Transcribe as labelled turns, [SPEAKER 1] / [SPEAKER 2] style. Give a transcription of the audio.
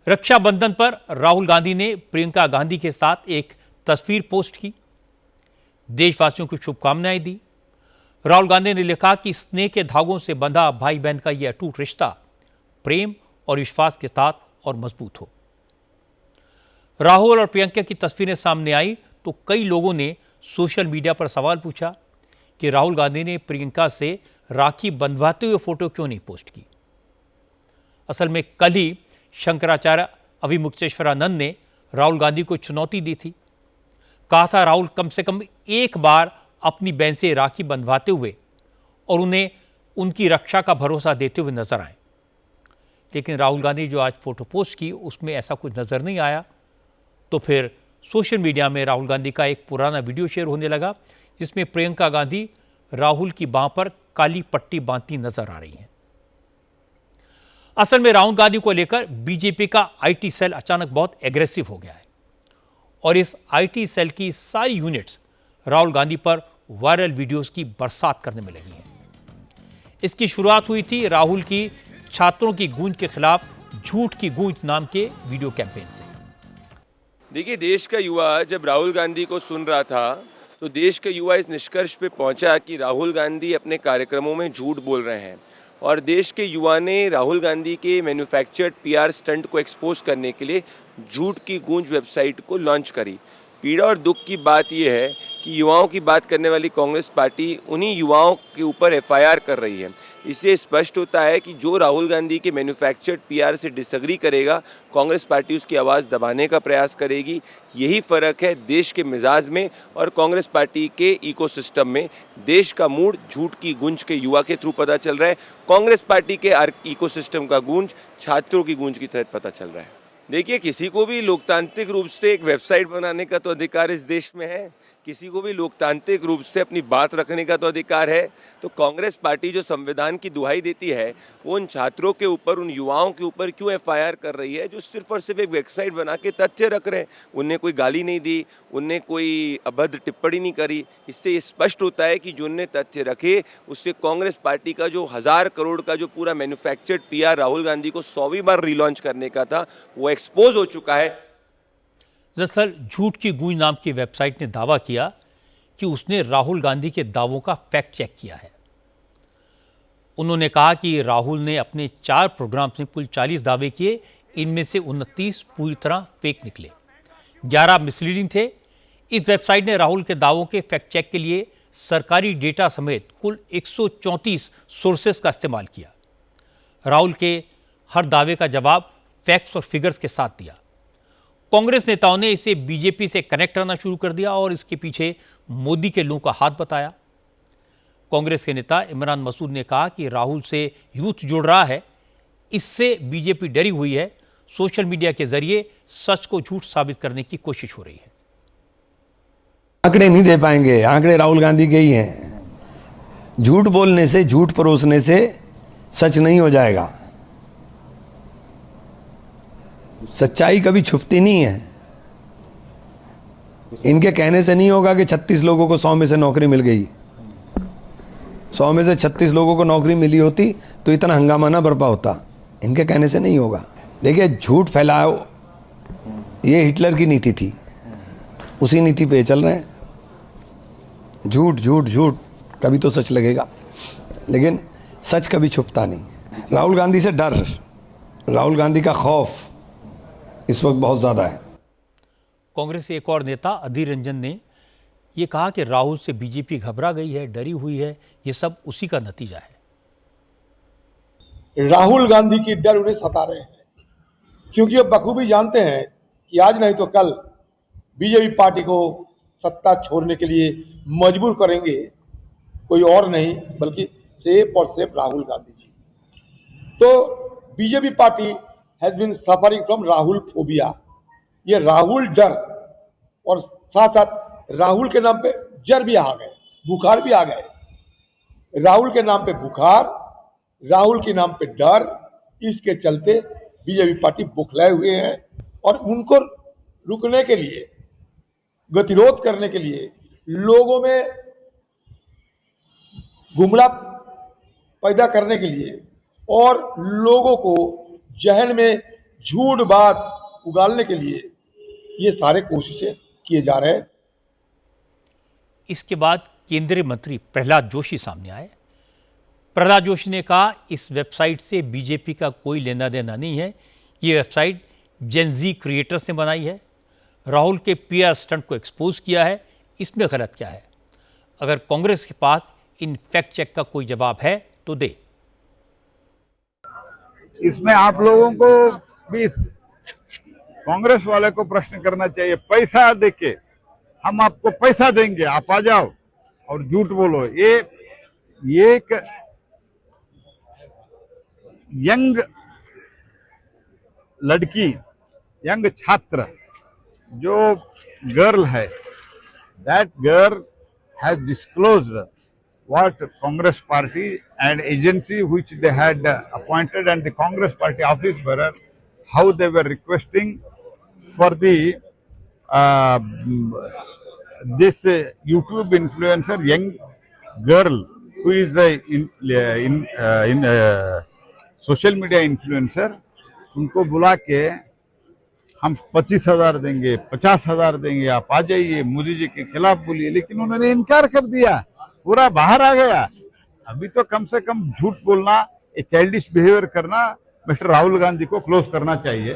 [SPEAKER 1] रक्षाबंधन पर राहुल गांधी ने प्रियंका गांधी के साथ एक तस्वीर पोस्ट की, देशवासियों को शुभकामनाएं दी। राहुल गांधी ने लिखा कि स्नेह के धागों से बंधा भाई बहन का यह अटूट रिश्ता प्रेम और विश्वास के साथ और मजबूत हो। राहुल और प्रियंका की तस्वीरें सामने आई तो कई लोगों ने सोशल मीडिया पर सवाल पूछा कि राहुल गांधी ने प्रियंका से राखी बंधवाते हुए फोटो क्यों नहीं पोस्ट की। असल में कल ही शंकराचार्य अभिमुक्तेश्वरानंद ने राहुल गांधी को चुनौती दी थी। कहा था राहुल कम से कम एक बार अपनी बहन से राखी बंधवाते हुए और उन्हें उनकी रक्षा का भरोसा देते हुए नजर आए। लेकिन राहुल गांधी जो आज फोटो पोस्ट की उसमें ऐसा कुछ नजर नहीं आया। तो फिर सोशल मीडिया में राहुल गांधी का एक पुराना वीडियो शेयर होने लगा जिसमें प्रियंका गांधी राहुल की बांह पर काली पट्टी बांधती नजर आ रही हैं। असल में राहुल गांधी को लेकर बीजेपी का आईटी सेल अचानक बहुत एग्रेसिव हो गया है और इस आईटी सेल की सारी यूनिट्स राहुल गांधी पर वायरल वीडियोस की बरसात करने में लगी हैं। इसकी शुरुआत हुई थी राहुल की छात्रों की गूंज के खिलाफ झूठ की गूंज नाम के वीडियो कैंपेन से।
[SPEAKER 2] देखिए, देश का युवा जब राहुल गांधी को सुन रहा था तो देश का युवा इस निष्कर्ष पे पहुंचा कि राहुल गांधी अपने कार्यक्रमों में झूठ बोल रहे हैं और देश के युवा ने राहुल गांधी के मैन्युफैक्चर्ड पीआर स्टंट को एक्सपोज करने के लिए झूठ की गूंज वेबसाइट को लॉन्च करी। पीड़ा और दुख की बात यह है कि युवाओं की बात करने वाली कांग्रेस पार्टी उन्हीं युवाओं के ऊपर एफआईआर कर रही है। इससे स्पष्ट होता है कि जो राहुल गांधी के मैन्युफैक्चर्ड पीआर से डिसएग्री करेगा, कांग्रेस पार्टी उसकी आवाज़ दबाने का प्रयास करेगी। यही फ़र्क है देश के मिजाज में और कांग्रेस पार्टी के इकोसिस्टम में। देश का मूड झूठ की गूंज के युवा के थ्रू पता चल रहा है, कांग्रेस पार्टी के इकोसिस्टम का गूंज छात्रों की गूंज की तहत पता चल रहा है। देखिए, किसी को भी लोकतांत्रिक रूप से एक वेबसाइट बनाने का तो अधिकार इस देश में है, किसी को भी लोकतांत्रिक रूप से अपनी बात रखने का तो अधिकार है। तो कांग्रेस पार्टी जो संविधान की दुहाई देती है वो उन छात्रों के ऊपर, उन युवाओं के ऊपर क्यों एफआईआर कर रही है जो सिर्फ और सिर्फ एक वेबसाइट बना के तथ्य रख रहे हैं। उनने कोई गाली नहीं दी, उनने कोई अभद्र टिप्पणी नहीं करी। इससे ये स्पष्ट होता है कि जो उनने तथ्य रखे उससे कांग्रेस पार्टी का जो 1000 करोड़ का जो पूरा मैन्युफैक्चर्ड पीआर राहुल गांधी को 100वीं बार रीलॉन्च करने का था वो एक्सपोज हो चुका है।
[SPEAKER 1] दरअसल झूठ की गूंज नाम की वेबसाइट ने दावा किया कि उसने राहुल गांधी के दावों का फैक्ट चेक किया है। उन्होंने कहा कि राहुल ने अपने 4 प्रोग्राम्स में कुल 40 दावे किए, इनमें से 29 पूरी तरह फेक निकले, 11 मिसलीडिंग थे। इस वेबसाइट ने राहुल के दावों के फैक्ट चेक के लिए सरकारी डेटा समेत कुल 134 सोर्सेस का इस्तेमाल किया। राहुल के हर दावे का जवाब फैक्ट्स और फिगर्स के साथ दिया। कांग्रेस नेताओं ने इसे बीजेपी से कनेक्ट करना शुरू कर दिया और इसके पीछे मोदी के लोगों का हाथ बताया। कांग्रेस के नेता इमरान मसूद ने कहा कि राहुल से यूथ जुड़ रहा है, इससे बीजेपी डरी हुई है। सोशल मीडिया के जरिए सच को झूठ साबित करने की कोशिश हो रही है।
[SPEAKER 3] आंकड़े नहीं दे पाएंगे, आंकड़े राहुल गांधी के ही हैं। झूठ बोलने से, झूठ परोसने से सच नहीं हो जाएगा। सच्चाई कभी छुपती नहीं है। इनके कहने से नहीं होगा कि 36 लोगों को 100 में से नौकरी मिल गई। 100 में से 36 लोगों को नौकरी मिली होती तो इतना हंगामा ना बरपा होता। इनके कहने से नहीं होगा। देखिए, झूठ फैलाओ ये हिटलर की नीति थी, उसी नीति पे चल रहे हैं। झूठ झूठ झूठ, कभी तो सच लगेगा, लेकिन सच कभी छुपता नहीं। राहुल गांधी से डर, राहुल गांधी का खौफ इस वक्त बहुत ज़्यादा है।
[SPEAKER 1] कांग्रेस के एक और नेता अधीर रंजन ने यह कहा कि राहुल से बीजेपी घबरा गई है, डरी हुई है, यह सब उसी का नतीजा है।
[SPEAKER 4] राहुल गांधी की डर उन्हें सता रहे हैं क्योंकि वो बखूबी जानते हैं कि आज नहीं तो कल बीजेपी पार्टी को सत्ता छोड़ने के लिए मजबूर करेंगे कोई और नहीं बल्कि सिर्फ और सिर्फ राहुल गांधी जी। तो BJP party has been suffering from Rahul phobia. ये राहुल डर और साथ साथ राहुल के नाम पे जर भी आ गए, बुखार भी आ गए। राहुल के नाम पे बुखार, राहुल के नाम पे डर, इसके चलते बीजेपी पार्टी बुखलाए हुए हैं और उनको रुकने के लिए, गतिरोध करने के लिए, लोगों में गुमराह पैदा करने के लिए और लोगों को जहन में झूठ बात उगालने के लिए ये सारे कोशिशें किए जा रहे हैं।
[SPEAKER 1] इसके बाद केंद्रीय मंत्री प्रहलाद जोशी सामने आए। प्रहलाद जोशी ने कहा, इस वेबसाइट से बीजेपी का कोई लेना देना नहीं है, ये वेबसाइट जेनजी क्रिएटर्स ने बनाई है, राहुल के पीआर स्टंट को एक्सपोज किया है, इसमें गलत क्या है? अगर कांग्रेस के पास इन फैक्ट चेक का कोई जवाब है तो दे।
[SPEAKER 5] इसमें आप लोगों को भी कांग्रेस वाले को प्रश्न करना चाहिए। पैसा देके हम आपको पैसा देंगे, आप आ जाओ और झूठ बोलो। ये एक यंग लड़की, यंग छात्र जो गर्ल है, that girl has disclosed what Congress party and agency which they had appointed and the Congress party office bearer, how they were requesting for the this YouTube influencer, young girl who is in social media influencer, उनको बुला के हम 25,000 देंगे, 50,000 देंगे, आप आ जाइए, मोदी जी के खिलाफ बोलिए। लेकिन उन्होंने इनकार कर दिया, पूरा बाहर आ गया। अभी तो कम से कम झूठ बोलना, ये चाइल्डिश बिहेवियर करना मिस्टर राहुल गांधी को क्लोज करना चाहिए।